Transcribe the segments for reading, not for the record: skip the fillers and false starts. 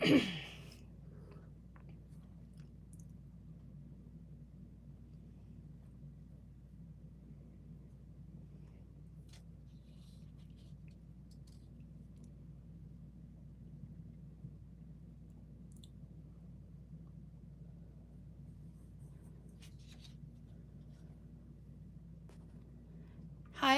Hi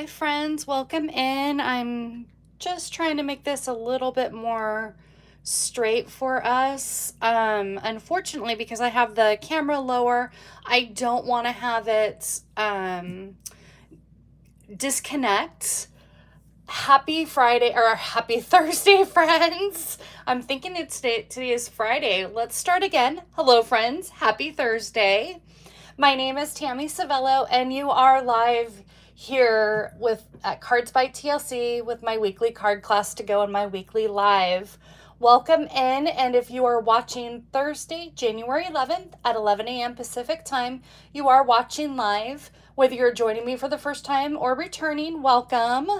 friends, welcome in. I'm just trying to make this a little bit more straight for us. Unfortunately, because I have the camera lower, I don't want to have it disconnect. Happy Friday or happy Thursday, friends. I'm thinking today is Friday. Let's start again. Hello, friends. Happy Thursday. My name is Tammy Savello, and you are live here at Cards by TLC with my weekly card class to go and my weekly live. Welcome in, and if you are watching Thursday, January 11th at 11 a.m. Pacific time, you are watching live. Whether you're joining me for the first time or returning, welcome.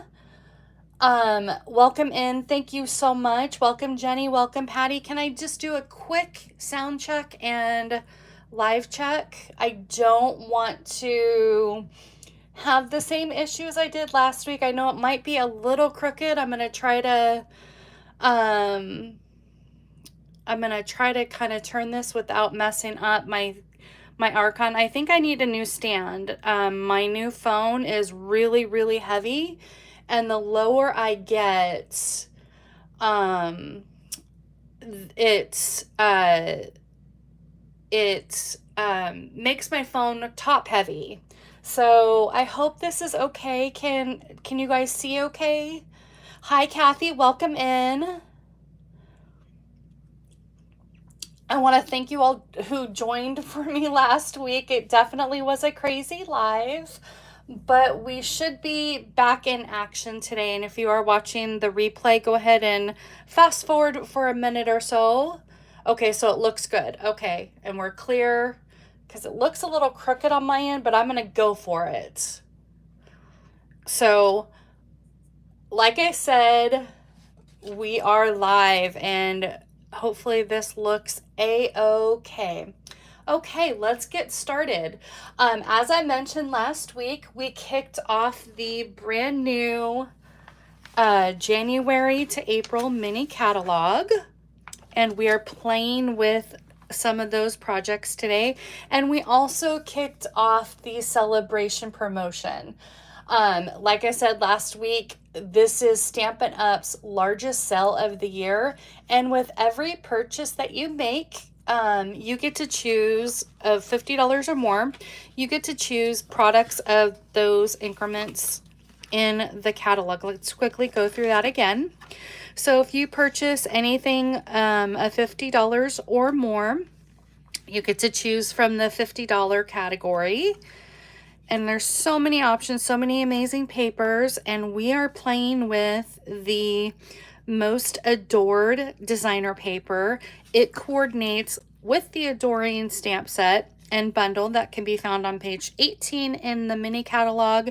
Welcome in. Thank you so much. Welcome, Jenny. Welcome, Patty. Can I just do a quick sound check and live check? I don't want to have the same issues I did last week. I know it might be a little crooked. I'm gonna try to kind of turn this without messing up my Archon. I think I need a new stand. My new phone is really, really heavy, and the lower I get, it makes my phone top heavy. So I hope this is okay. Can you guys see okay? Hi, Kathy. Welcome in. I want to thank you all who joined for me last week. It definitely was a crazy live, but we should be back in action today. And if you are watching the replay, go ahead and fast forward for a minute or so. Okay, so it looks good. Okay, and we're clear because it looks a little crooked on my end, but I'm going to go for it. So, like I said, we are live, and hopefully this looks a-okay. Okay, let's get started. As I mentioned last week, we kicked off the brand new January to April mini catalog, and we are playing with some of those projects today. And we also kicked off the celebration promotion. Like I said last week, this is Stampin' Up's largest sale of the year. And with every purchase that you make, you get to choose of $50 or more. You get to choose products of those increments in the catalog. Let's quickly go through that again. So if you purchase anything of $50 or more, you get to choose from the $50 category. And there's so many options, so many amazing papers, and we are playing with the Most Adored designer paper. It coordinates with the Adoring stamp set and bundle that can be found on page 18 in the mini catalog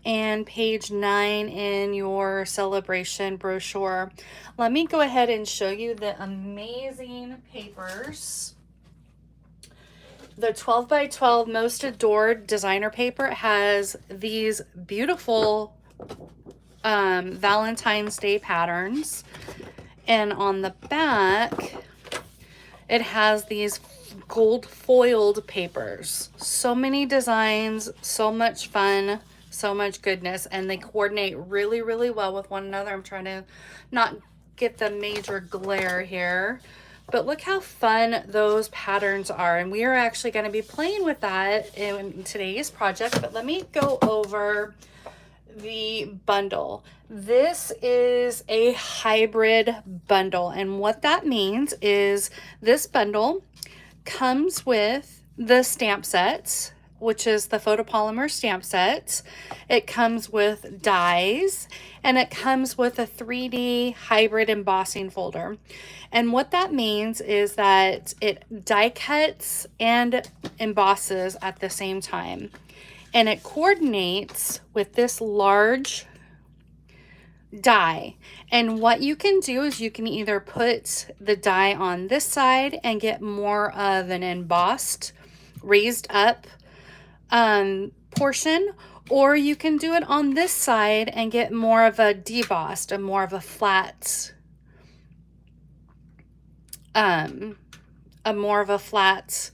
and page 9 in your celebration brochure. Let me go ahead and show you the amazing papers. The 12 by 12 Most Adored designer paper has these beautiful Valentine's Day patterns, and on the back it has these gold foiled papers. So many designs, so much fun, so much goodness, and they coordinate really, really well with one another. I'm trying to not get the major glare here, but look how fun those patterns are. And we are actually going to be playing with that in today's project. But let me go over the bundle. This is a hybrid bundle. And what that means is this bundle comes with the stamp sets, which is the photopolymer stamp sets. It comes with dies, and it comes with a 3D hybrid embossing folder. And what that means is that it die cuts and embosses at the same time. And it coordinates with this large die. And what you can do is you can either put the die on this side and get more of an embossed, raised up portion, or you can do it on this side and get more of a debossed, more of a flat, more of a flat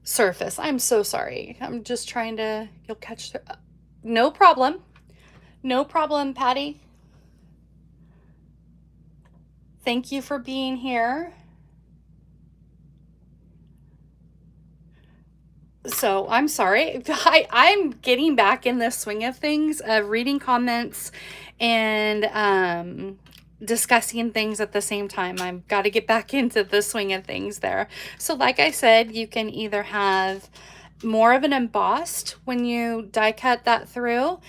surface. I'm so sorry. I'm just trying to, you'll catch the, no problem. No problem, Patty. Thank you for being here. So I'm sorry. I'm getting back in the swing of things, of reading comments and discussing things at the same time. I've got to get back into the swing of things there. So like I said, you can either have more of an embossed when you die cut that through,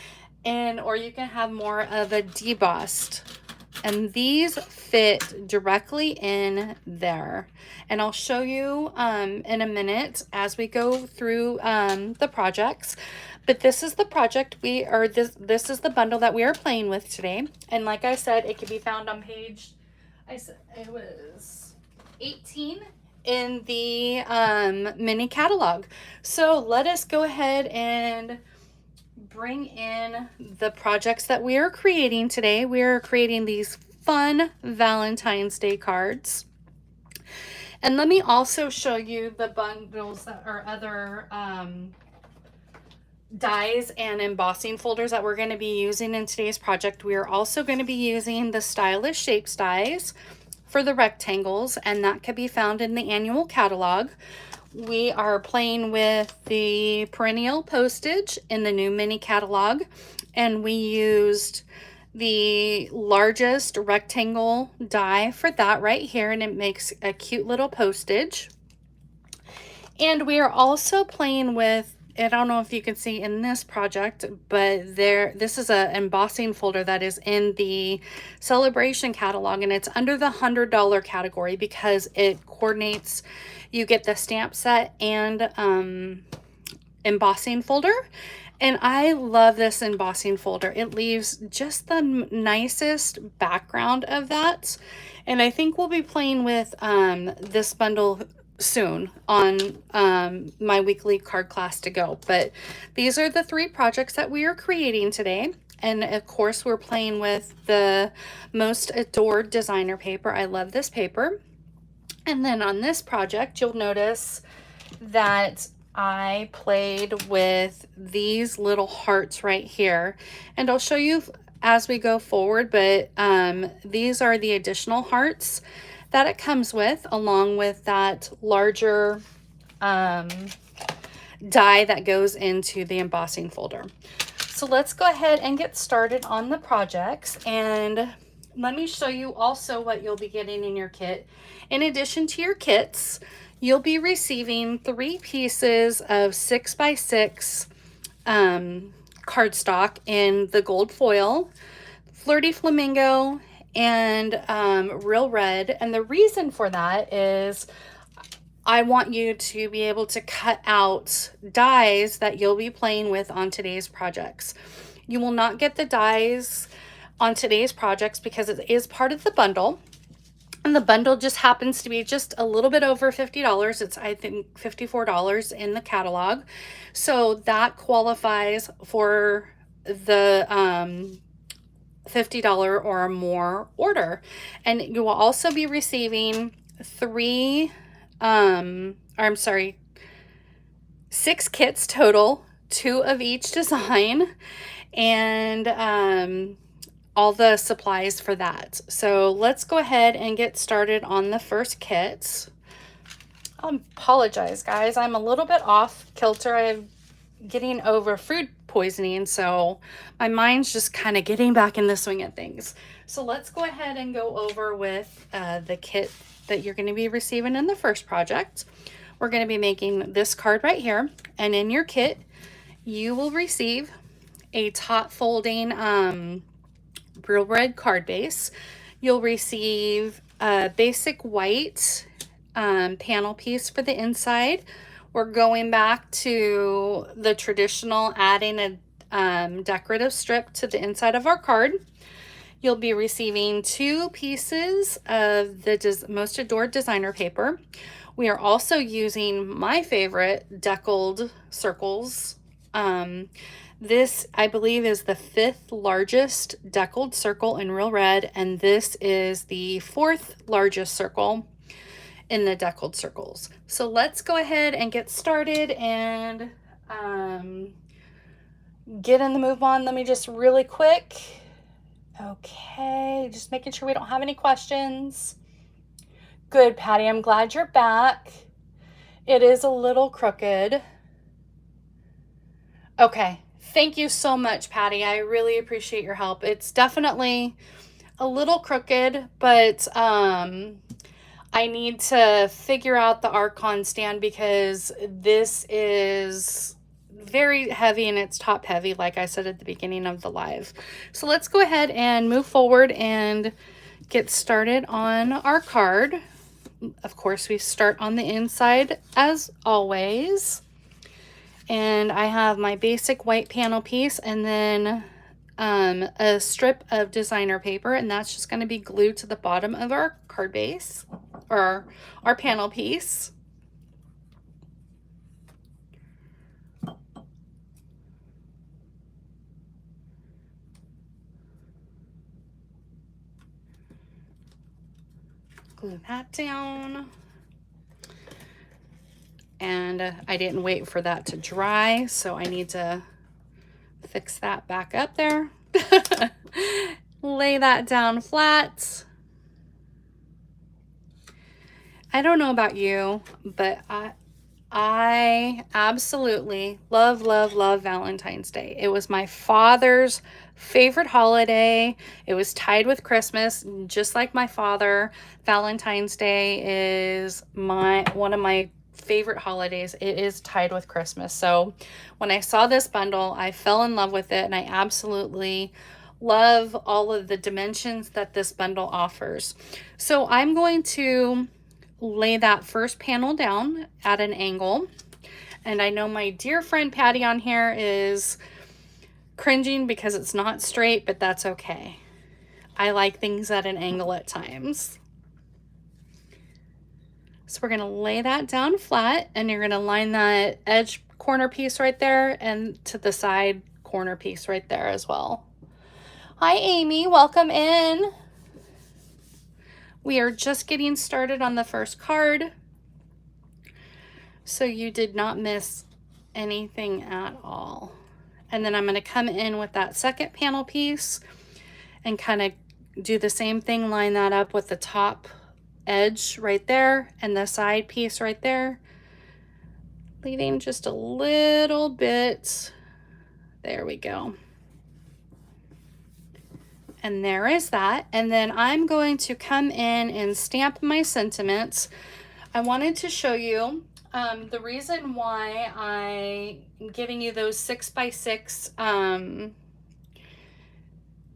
or you can have more of a debossed. And these fit directly in there. And I'll show you in a minute as we go through the projects. But this is the project this is the bundle that we are playing with today. And like I said, it can be found on page, I said it was 18 in the mini catalog. So let us go ahead and bring in the projects that we are creating today. We are creating these fun Valentine's Day cards. And let me also show you the bundles that are other dies and embossing folders that we're going to be using in today's project. We are also going to be using the Stylish Shapes dies for the rectangles, and that can be found in the annual catalog. We are playing with the perennial postage in the new mini catalog, and we used the largest rectangle die for that right here, and it makes a cute little postage. And we are also playing with, I don't know if you can see in this project, but this is an embossing folder that is in the Celebration catalog, and it's under the $100 category because it coordinates. You get the stamp set and embossing folder. And I love this embossing folder. It leaves just the nicest background of that. And I think we'll be playing with this bundle soon on my weekly card class to go. But these are the 3 projects that we are creating today. And of course, we're playing with the Most Adored designer paper. I love this paper. And then on this project, you'll notice that I played with these little hearts right here. And I'll show you as we go forward, but these are the additional hearts that it comes with, along with that larger die that goes into the embossing folder. So let's go ahead and get started on the projects. And let me show you also what you'll be getting in your kit. In addition to your kits, you'll be receiving 3 pieces of 6x6 cardstock in the gold foil, Flirty Flamingo, and Real Red. And the reason for that is I want you to be able to cut out dies that you'll be playing with on today's projects. You will not get the dies on today's projects because it is part of the bundle. And the bundle just happens to be just a little bit over $50. It's, I think, $54 in the catalog. So that qualifies for the $50 or more order. And you will also be receiving 6 kits total, 2 of each design, and all the supplies for that. So let's go ahead and get started on the first kit. I apologize, guys. I'm a little bit off kilter. I'm getting over food poisoning, so my mind's just kind of getting back in the swing of things. So let's go ahead and go over with the kit that you're going to be receiving in the first project. We're going to be making this card right here, and in your kit, you will receive a top folding Real Red card base. You'll receive a basic white panel piece for the inside. We're going back to the traditional, adding a decorative strip to the inside of our card. you'll be receiving 2 pieces of the Most Adored designer paper. We are also using my favorite deckled circles. This, I believe, is the 5th largest deckled circle in Real Red, and this is the 4th largest circle in the deckled circles. So let's go ahead and get started and get in the move on. Let me just really quick. Okay, just making sure we don't have any questions. Good, Patty, I'm glad you're back. It is a little crooked. Okay, thank you so much, Patty. I really appreciate your help. It's definitely a little crooked, but I need to figure out the Archon stand because this is very heavy and it's top heavy, like I said at the beginning of the live. So let's go ahead and move forward and get started on our card. Of course, we start on the inside as always. And I have my basic white panel piece and then a strip of designer paper, and that's just going to be glued to the bottom of our card base or our panel piece. Glue that down. And I didn't wait for that to dry, so I need to fix that back up there. Lay that down flat. I don't know about you, but I absolutely love, love, love Valentine's Day. It was my father's favorite holiday. It was tied with Christmas, just like my father. Valentine's Day is one of my favorite holidays. It is tied with Christmas. So when I saw this bundle, I fell in love with it, and I absolutely love all of the dimensions that this bundle offers. So I'm going to lay that first panel down at an angle. And I know my dear friend Patty on here is cringing because it's not straight, but that's okay. I like things at an angle at times. So we're going to lay that down flat, and you're going to line that edge corner piece right there and to the side corner piece right there as well. Hi, Amy. Welcome in. We are just getting started on the first card, so you did not miss anything at all. And then I'm going to come in with that second panel piece and kind of do the same thing, line that up with the top edge right there and the side piece right there, leaving just a little bit. There we go. And there is that. And then I'm going to come in and stamp my sentiments. I wanted to show you the reason why I'm giving you those 6x6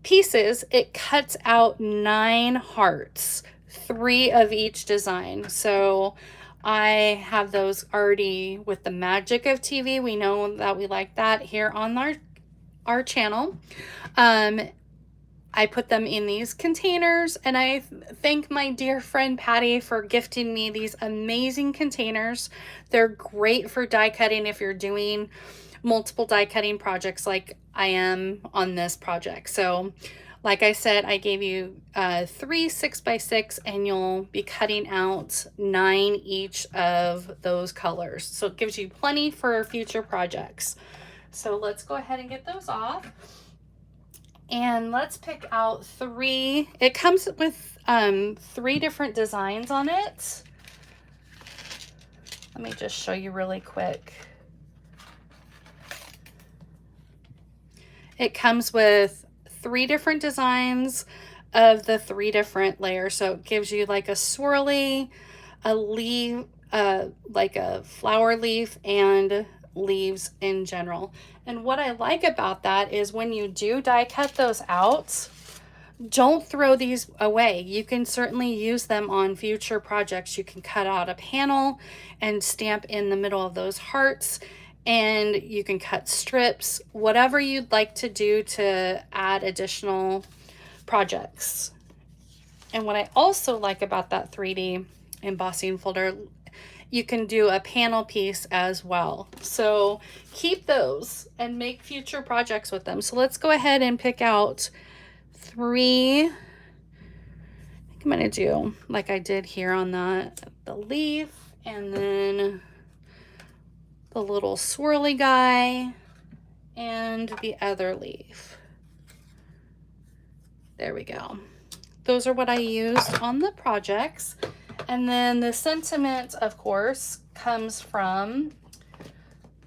pieces. It cuts out 9 hearts, 3 of each design. So I have those already with the magic of TV. We know that we like that here on our channel. I put them in these containers, and I thank my dear friend Patty for gifting me these amazing containers. They're great for die cutting if you're doing multiple die cutting projects like I am on this project. So like I said, I gave you 3 6x6, and you'll be cutting out 9 each of those colors. So it gives you plenty for future projects. So let's go ahead and get those off. And let's pick out 3. It comes with 3 different designs on it. Let me just show you really quick. It comes with 3 different designs of the 3 different layers. So it gives you like a swirly, a leaf, like a flower leaf, and leaves in general. And what I like about that is when you do die cut those out, don't throw these away. You can certainly use them on future projects. You can cut out a panel and stamp in the middle of those hearts, and you can cut strips, whatever you'd like to do to add additional projects. And what I also like about that 3D embossing folder, you can do a panel piece as well. So keep those and make future projects with them. So let's go ahead and pick out 3. I think I'm gonna do like I did here on the leaf, and then the little swirly guy and the other leaf. There we go. Those are what I used on the projects. And then the sentiment, of course, comes from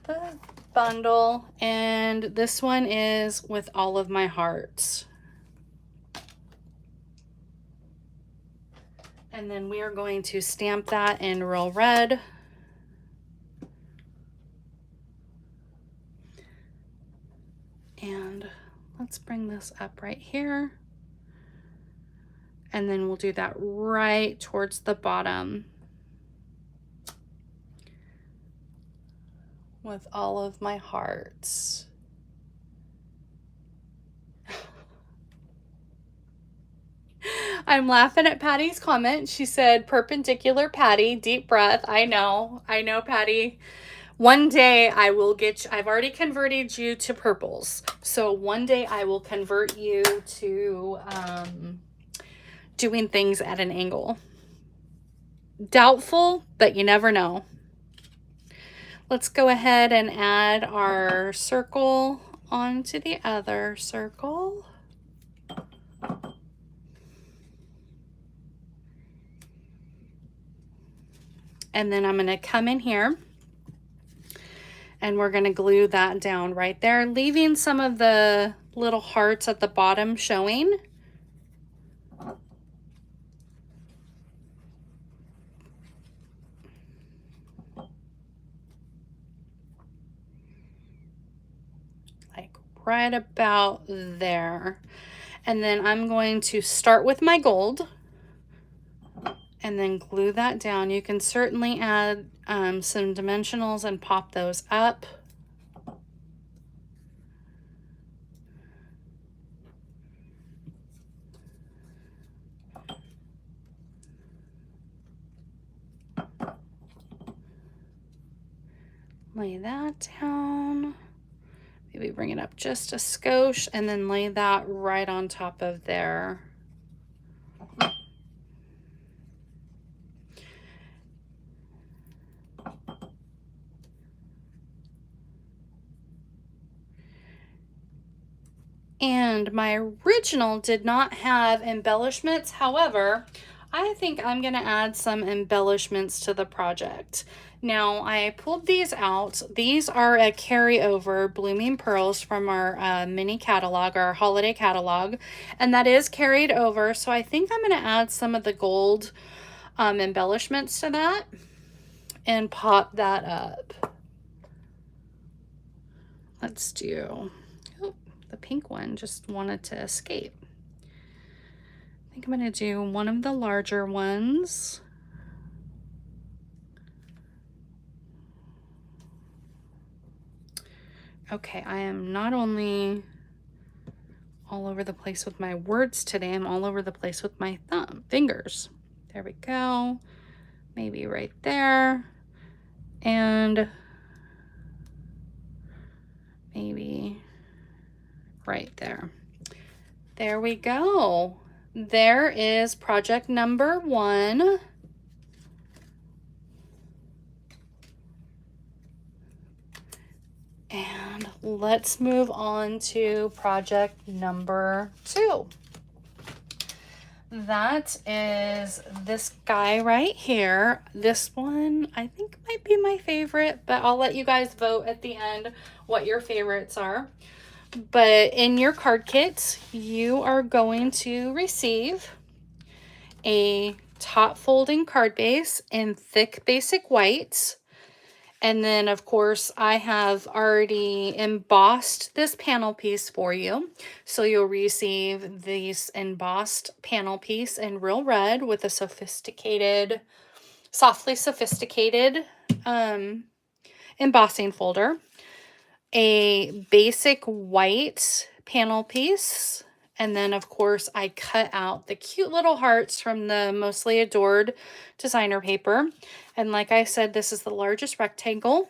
the bundle, and this one is with all of my hearts. And then we are going to stamp that in real red. And let's bring this up right here. And then we'll do that right towards the bottom with all of my hearts. I'm laughing at Patty's comment. She said, perpendicular Patty, deep breath. I know, Patty. One day I will get you, I've already converted you to purples. So one day I will convert you to doing things at an angle. Doubtful, but you never know. Let's go ahead and add our circle onto the other circle. And then I'm going to come in here and we're going to glue that down right there, leaving some of the little hearts at the bottom showing. Like right about there. And then I'm going to start with my gold and then glue that down. You can certainly add some dimensionals and pop those up. Lay that down. Maybe bring it up just a skosh and then lay that right on top of there. And my original did not have embellishments. However, I think I'm going to add some embellishments to the project. Now, I pulled these out. These are a carryover Blooming Pearls from our mini catalog, our holiday catalog, and that is carried over. So I think I'm going to add some of the gold embellishments to that and pop that up. Let's do... the pink one just wanted to escape. I think I'm going to do one of the larger ones. Okay, I am not only all over the place with my words today, I'm all over the place with my fingers. There we go. Maybe right there. And maybe right there. There we go. There is project number 1. And let's move on to project number 2. That is this guy right here. This one I think might be my favorite, but I'll let you guys vote at the end what your favorites are. But in your card kit, you are going to receive a top folding card base in thick basic white. And then, of course, I have already embossed this panel piece for you. So you'll receive this embossed panel piece in real red with a sophisticated, softly sophisticated embossing folder. A basic white panel piece And then, of course, I cut out the cute little hearts from the Mostly Adored designer paper. And like I said, this is the largest rectangle.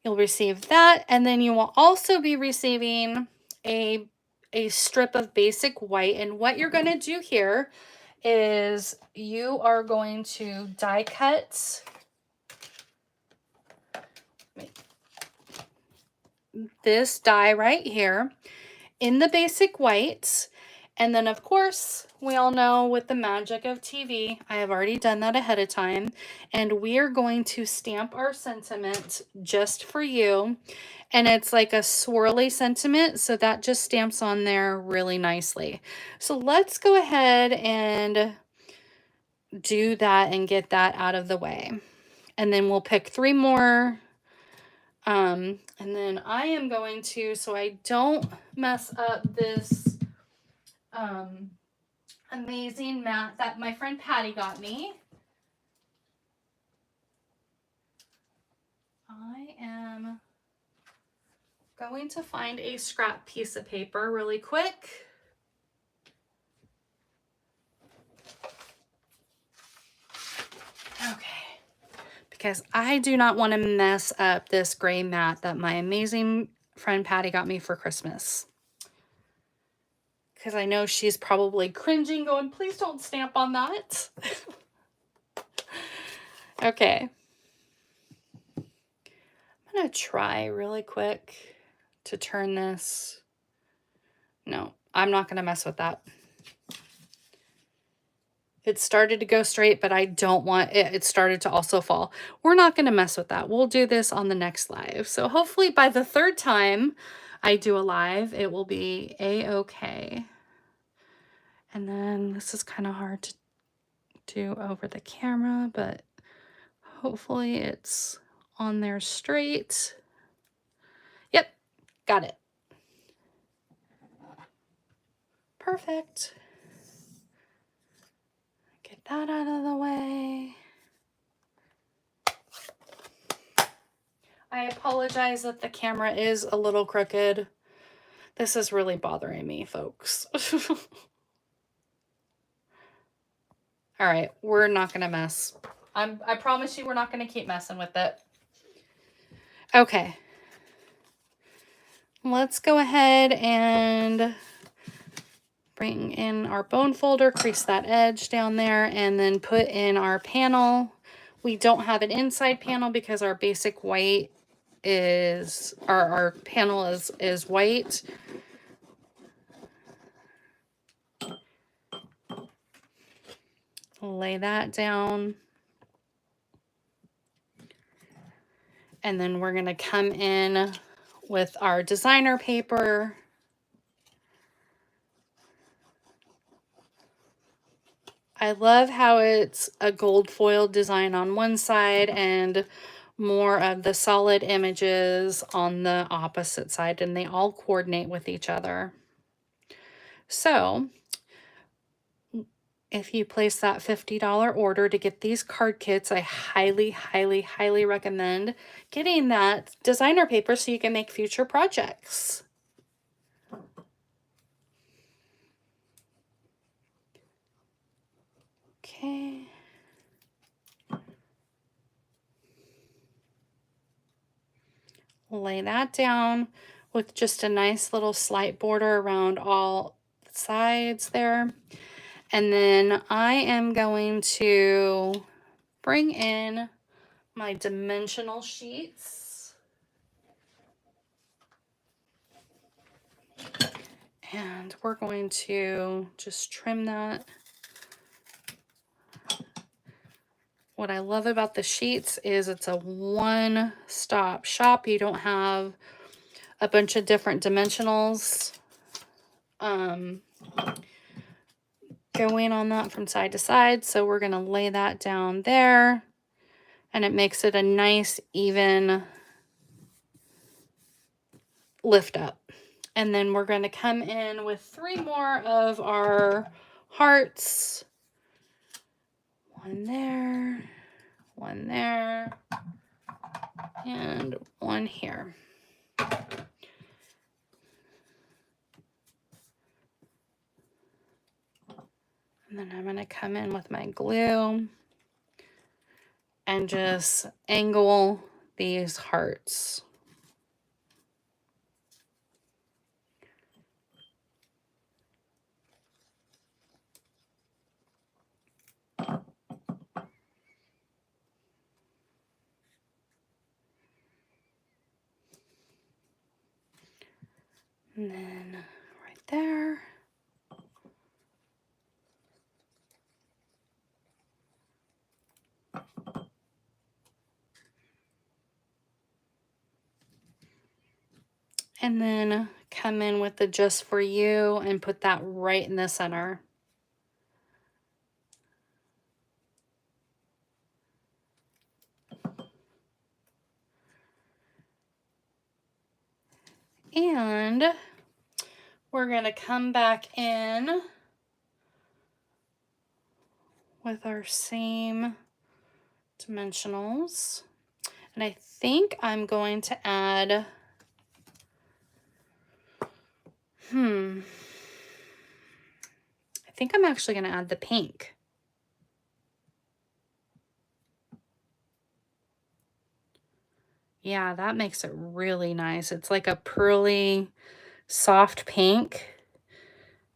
You'll receive that. And then you will also be receiving a strip of basic white. And what you're going to do here is you are going to die cut this die right here in the basic white. And then, of course, we all know with the magic of TV, I have already done that ahead of time. And we are going to stamp our sentiment just for you. And it's like a swirly sentiment, so that just stamps on there really nicely. So let's go ahead and do that and get that out of the way. And then we'll pick 3 more. And then I am going to, so I don't mess up this amazing mat that my friend Patty got me. I am going to find a scrap piece of paper really quick. Okay, because I do not want to mess up this gray mat that my amazing friend Patty got me for Christmas. Because I know she's probably cringing, going, please don't stamp on that. Okay. I'm going to try really quick to turn this. No, I'm not going to mess with that. It started to go straight, but I don't want it. It started to also fall. We're not going to mess with that. We'll do this on the next live. So hopefully by the 3rd time I do a live, it will be a-okay. And then this is kind of hard to do over the camera, but hopefully it's on there straight. Yep, got it. Perfect. Get that out of the way. I apologize that the camera is a little crooked. This is really bothering me, folks. All right, we're not going to mess. I promise you we're not going to keep messing with it. Okay. Let's go ahead and bring in our bone folder, crease that edge down there, and then put in our panel. We don't have an inside panel because our basic white is, our panel is white. Lay that down. And then we're going to come in with our designer paper. I love how it's a gold foil design on one side and more of the solid images on the opposite side, and they all coordinate with each other. So if you place that $50 order to get these card kits, I highly, highly, highly recommend getting that designer paper so you can make future projects. Okay. Lay that down with just a nice little slight border around all sides there. And then I am going to bring in my dimensional sheets. And we're going to just trim that. What I love about the sheets is it's a one-stop shop. You don't have a bunch of different dimensionals going on that from side to side. So we're going to lay that down there, and it makes it a nice, even lift up. And then we're going to come in with 3 more of our hearts. One there, and one here. with my glue and just angle these hearts. And then right there. And then come in with the Just For You and put that right in the center. And we're going to come back in with our same dimensionals. And I think I'm going to add, I think I'm actually going to add the pink. Yeah, that makes it really nice. It's like a pearly, soft pink.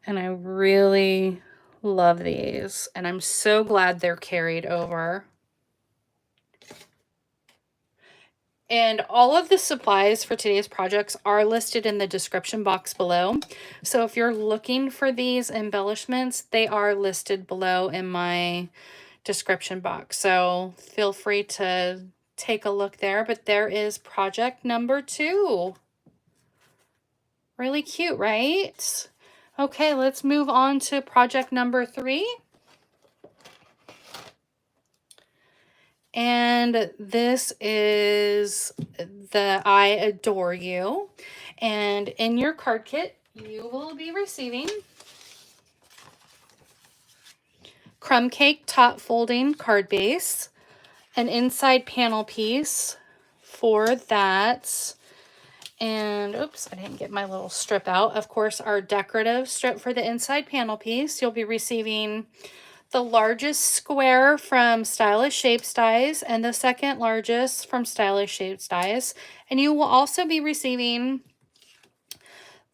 And I really love these. And I'm so glad they're carried over. And all of the supplies for today's projects are listed in the description box below. So if you're looking for these embellishments, they are listed below in my description box. So feel free to take a look there. But there is project number 2. Really cute, right? Okay, let's move on to project number 3. And this is the I Adore You. And in your card kit, you will be receiving crumb cake top folding card base, an inside panel piece for that. And oops, I didn't get my little strip out. Of course, our decorative strip for the inside panel piece. You'll be receiving the largest square from Stylish Shapes Dies and the second largest from Stylish Shapes Dies. And you will also be receiving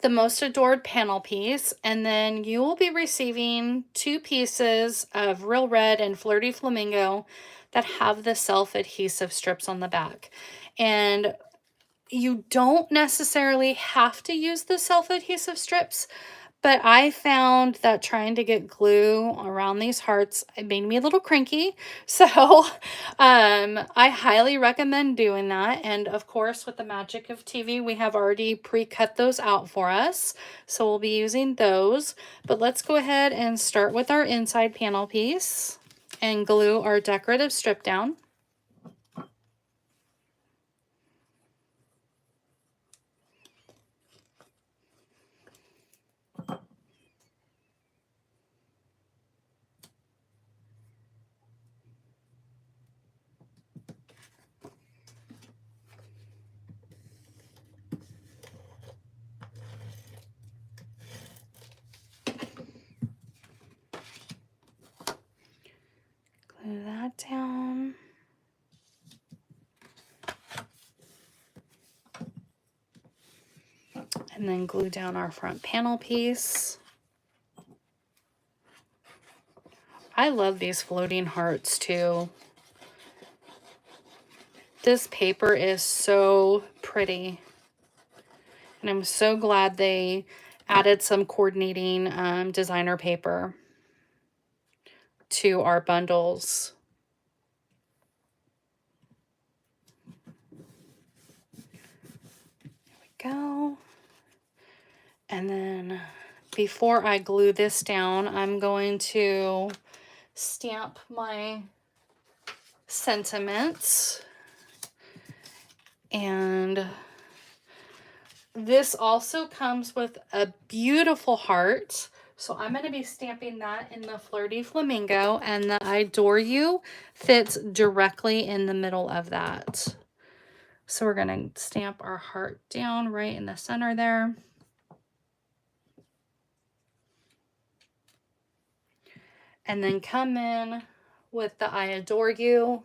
the Most Adored panel piece. And then you will be receiving 2 pieces of Real Red and Flirty Flamingo that have the self-adhesive strips on the back. And you don't necessarily have to use the self-adhesive strips, but I found that trying to get glue around these hearts, it made me a little cranky. So I highly recommend doing that. And of course, with the magic of TV, we have already pre-cut those out for us. So we'll be using those. But let's go ahead and start with our inside panel piece and glue our decorative strip down. Glue that down. And then glue down our front panel piece. I love these floating hearts too. This paper is so pretty. And I'm so glad they added some coordinating designer paper to our bundles. There we go. And then before I glue this down, I'm going to stamp my sentiments. And this also comes with a beautiful heart. So I'm going to be stamping that in the Flirty Flamingo, and the I Adore You fits directly in the middle of that. So we're going to stamp our heart down right in the center there. And then come in with the I Adore You.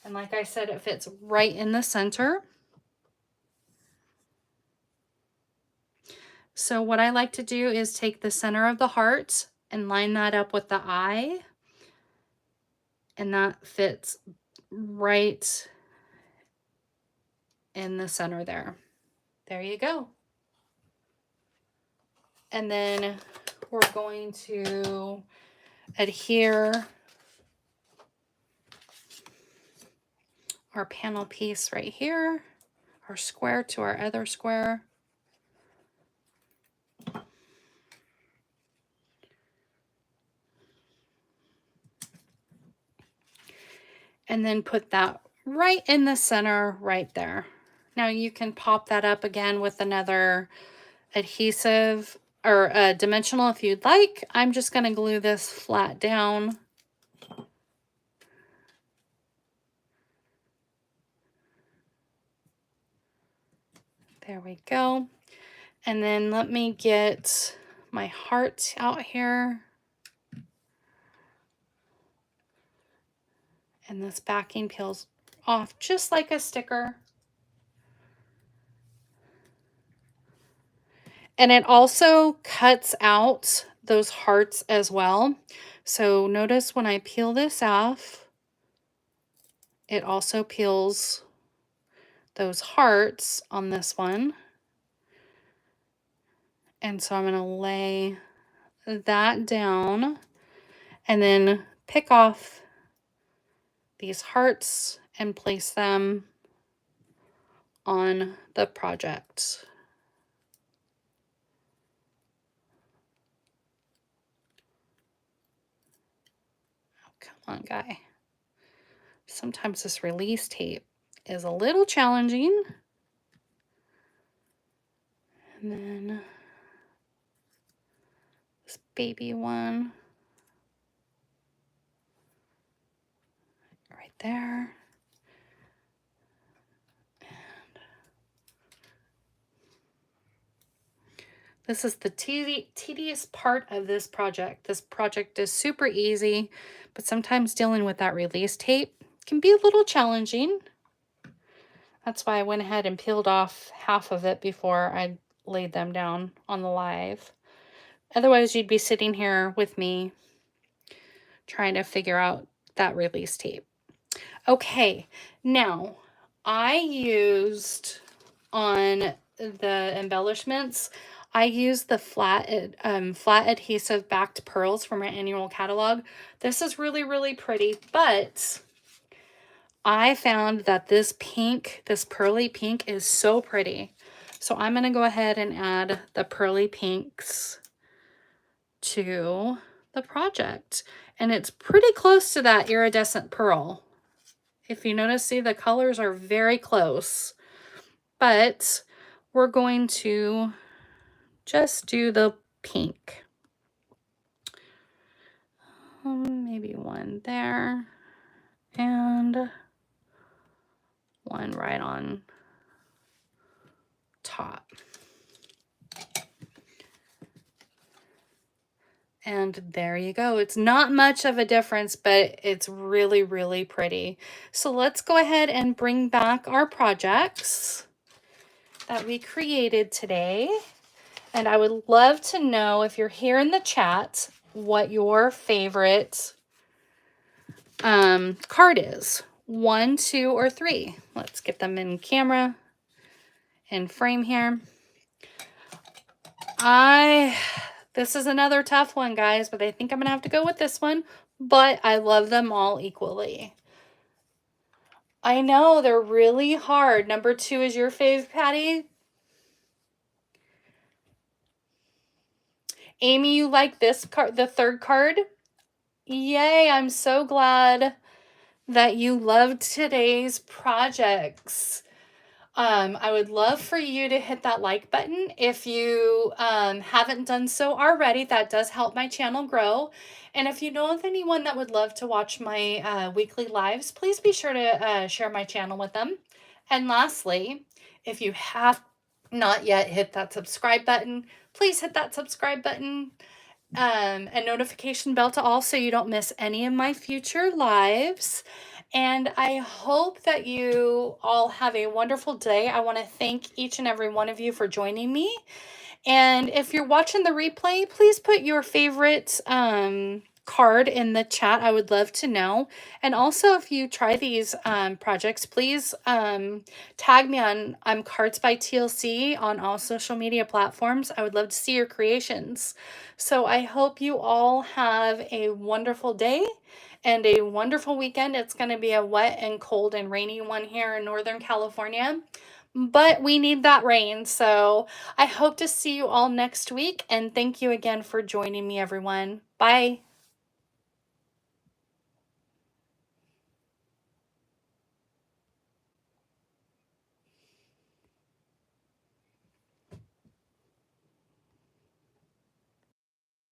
And like I said, it fits right in the center. So what I like to do is take the center of the heart and line that up with the eye. And that fits right in the center there. There you go. And then we're going to adhere our panel piece right here, our square to our other square. And then put that right in the center right there. Now you can pop that up again with another adhesive or dimensional if you'd like. I'm just going to glue this flat down. There we go. And then let me get my heart out here. And this backing peels off just like a sticker. And it also cuts out those hearts as well. So notice when I peel this off, it also peels those hearts on this one. And so I'm going to lay that down and then pick off these hearts and place them on the project. Oh, come on, guy. Sometimes this release tape is a little challenging. And then this baby one right there. This is the tedious part of this project. This project is super easy, but sometimes dealing with that release tape can be a little challenging. That's why I went ahead and peeled off half of it before I laid them down on the live. Otherwise, you'd be sitting here with me trying to figure out that release tape. Okay, now I used on the embellishments, I used the flat adhesive backed pearls from my annual catalog. This is really, really pretty, but I found that this pink, this pearly pink is so pretty. So I'm going to go ahead and add the pearly pinks to the project. And it's pretty close to that iridescent pearl. If you notice, see, the colors are very close. But we're going to just do the pink. Maybe one there. And one right on top. And there you go. It's not much of a difference, but it's really, really pretty. So let's go ahead and bring back our projects that we created today. And I would love to know, if you're here in the chat, what your favorite card is. 1, 2, or 3. Let's get them in camera and frame here. This is another tough one, guys, but I think I'm going to have to go with this one. But I love them all equally. I know, they're really hard. Number 2 is your fave, Patty? Amy, you like this card, the third card? Yay, I'm so glad that you loved today's projects. I would love for you to hit that like button if you haven't done so already. That does help my channel grow. And if you know of anyone that would love to watch my weekly lives, please be sure to share my channel with them. And lastly, if you have not yet hit that subscribe button, please hit that subscribe button and notification bell to all so you don't miss any of my future lives. And I hope that you all have a wonderful day. I want to thank each and every one of you for joining me. And if you're watching the replay, please put your favorite card in the chat. I would love to know. And also, if you try these projects, please tag me on Cards by TLC on all social media platforms. I would love to see your creations. So I hope you all have a wonderful day and a wonderful weekend. It's going to be a wet and cold and rainy one here in Northern California, but we need that rain. So I hope to see you all next week, and thank you again for joining me, everyone. Bye.